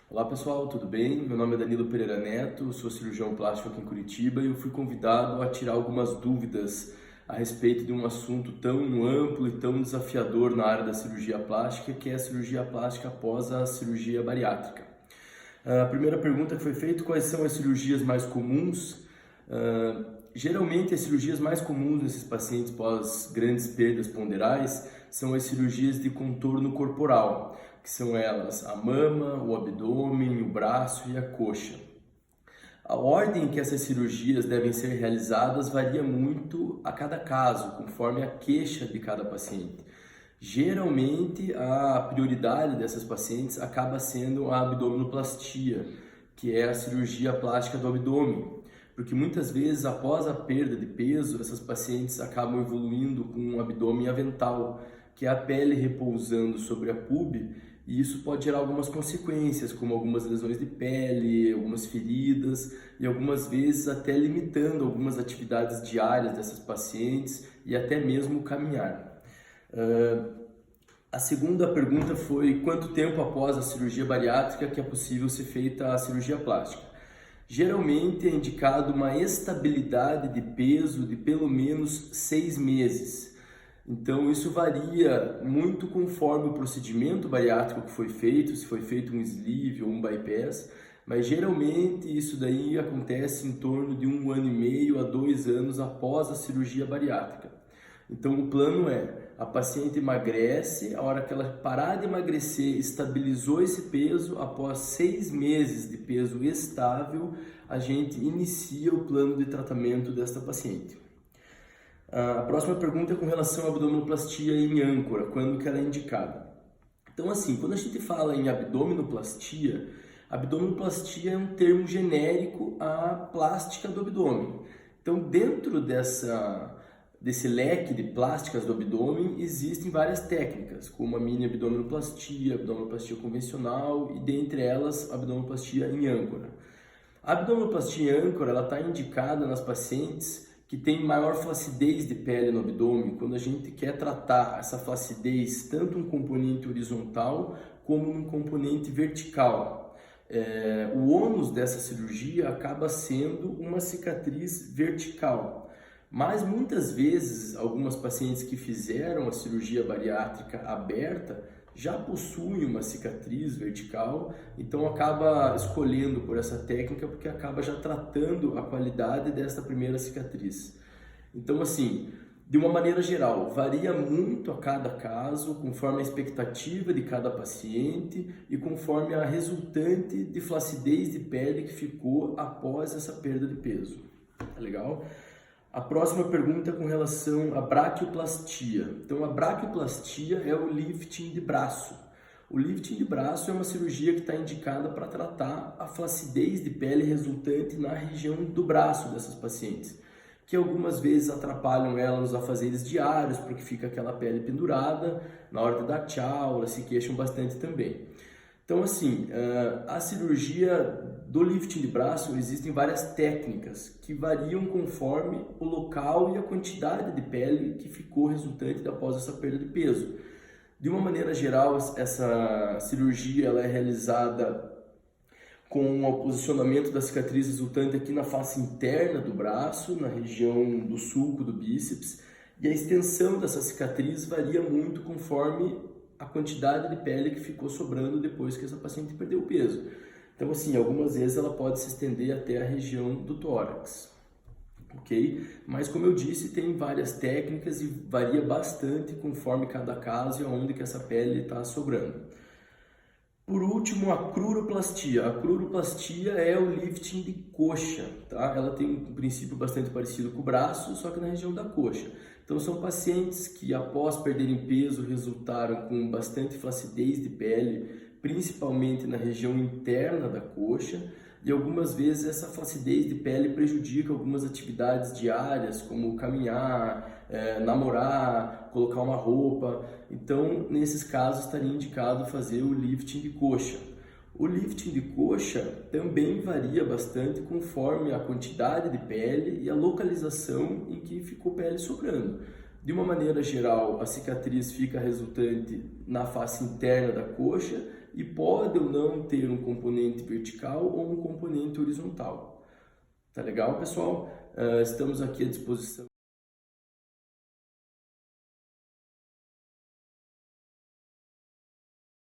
Olá pessoal, tudo bem? Meu nome é Danilo Pereira Neto, sou cirurgião plástico aqui em Curitiba e eu fui convidado a tirar algumas dúvidas a respeito de um assunto tão amplo e tão desafiador na área da cirurgia plástica, que é a cirurgia plástica após a cirurgia bariátrica. A primeira pergunta que foi feita: quais são as cirurgias mais comuns? Geralmente, as cirurgias mais comuns nesses pacientes pós grandes perdas ponderais são as cirurgias de contorno corporal, que são elas a mama, o abdômen, o braço e a coxa. A ordem em que essas cirurgias devem ser realizadas varia muito a cada caso, conforme a queixa de cada paciente. Geralmente, a prioridade dessas pacientes acaba sendo a abdominoplastia, que é a cirurgia plástica do abdômen, porque muitas vezes, após a perda de peso, essas pacientes acabam evoluindo com um abdômen avental, que é a pele repousando sobre a pube, e isso pode gerar algumas consequências, como algumas lesões de pele, algumas feridas e algumas vezes até limitando algumas atividades diárias dessas pacientes e até mesmo caminhar. A segunda pergunta foi: quanto tempo após a cirurgia bariátrica que é possível ser feita a cirurgia plástica? Geralmente é indicado uma estabilidade de peso de pelo menos 6 meses. Então isso varia muito conforme o procedimento bariátrico que foi feito, se foi feito um sleeve ou um bypass, mas geralmente isso daí acontece em torno de 1 ano e meio a 2 anos após a cirurgia bariátrica. Então o plano é: a paciente emagrece, a hora que ela parar de emagrecer, estabilizou esse peso, após 6 meses de peso estável, a gente inicia o plano de tratamento desta paciente. A próxima pergunta é com relação à abdominoplastia em âncora, quando que ela é indicada? Então assim, quando a gente fala em abdominoplastia é um termo genérico à plástica do abdômen. Então dentro desse leque de plásticas do abdômen existem várias técnicas, como a mini abdominoplastia convencional e dentre elas a abdominoplastia em âncora. A abdominoplastia em âncora está indicada nas pacientes que têm maior flacidez de pele no abdômen, quando a gente quer tratar essa flacidez tanto um componente horizontal como um componente vertical. O ônus dessa cirurgia acaba sendo uma cicatriz vertical. Mas muitas vezes, algumas pacientes que fizeram a cirurgia bariátrica aberta já possuem uma cicatriz vertical, então acaba escolhendo por essa técnica porque acaba já tratando a qualidade desta primeira cicatriz. Então assim, de uma maneira geral, varia muito a cada caso, conforme a expectativa de cada paciente e conforme a resultante de flacidez de pele que ficou após essa perda de peso. Tá legal? A próxima pergunta é com relação à braquioplastia. Então, a braquioplastia é o lifting de braço. O lifting de braço é uma cirurgia que está indicada para tratar a flacidez de pele resultante na região do braço dessas pacientes, que algumas vezes atrapalham ela nos afazeres diários, porque fica aquela pele pendurada, na hora de dar tchau, elas se queixam bastante também. Então assim, a cirurgia do lifting de braço, existem várias técnicas que variam conforme o local e a quantidade de pele que ficou resultante após essa perda de peso. De uma maneira geral, essa cirurgia ela é realizada com o posicionamento da cicatriz resultante aqui na face interna do braço, na região do sulco do bíceps, e a extensão dessa cicatriz varia muito conforme a quantidade de pele que ficou sobrando depois que essa paciente perdeu o peso. Então assim, algumas vezes ela pode se estender até a região do tórax, ok? Mas como eu disse, tem várias técnicas e varia bastante conforme cada caso e aonde que essa pele está sobrando. Por último, a cruroplastia. A cruroplastia é o lifting de coxa, tá? Ela tem um princípio bastante parecido com o braço, só que na região da coxa. Então são pacientes que após perderem peso resultaram com bastante flacidez de pele, principalmente na região interna da coxa, e algumas vezes essa flacidez de pele prejudica algumas atividades diárias, como caminhar, namorar, colocar uma roupa. Então, nesses casos, estaria indicado fazer o lifting de coxa. O lifting de coxa também varia bastante conforme a quantidade de pele e a localização em que ficou pele sobrando. De uma maneira geral, a cicatriz fica resultante na face interna da coxa e pode ou não ter um componente vertical ou um componente horizontal. Tá legal, pessoal? Estamos aqui à disposição.